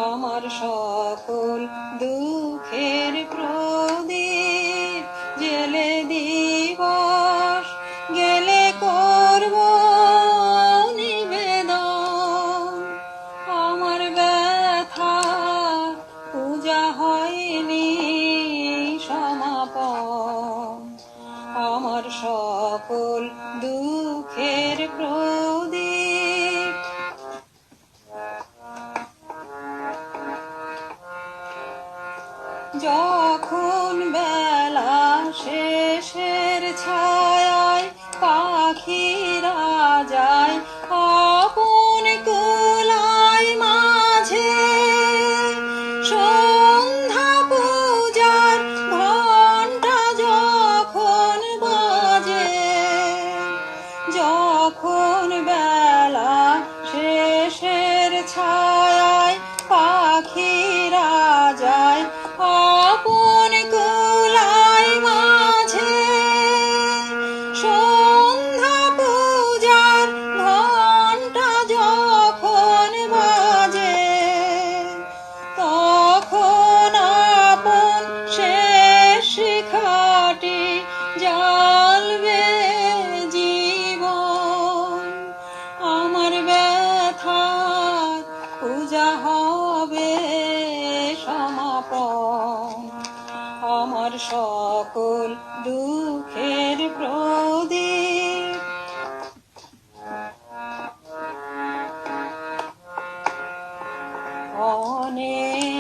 আমার সকল দুঃখের প্রদীপ জেলে দিবস গেলে করব নিবেদন। আমার ব্যথা পূজা হয়নি সমাপন। আমার সকল দুঃখের প্রদীপ যখন বেলা শেষের ছায়ায় পাখিরা যায় আপন কুলাই মাঝে, সন্ধ্যা পূজার ঘণ্টা যখন বাজে, যখন বেলা শেষের ছায়ায় পাখিরা যায় আপন কুলাই মাঝে, সন্ধ্যা পূজার ঘণ্টা যখন বাজে, তখন আপন শেষ শিখাটি জ্বালবে জীবন। আমার ব্যথার পূজা হবে সমাপন। আমার সকল দুঃখের প্রদীপ অনেক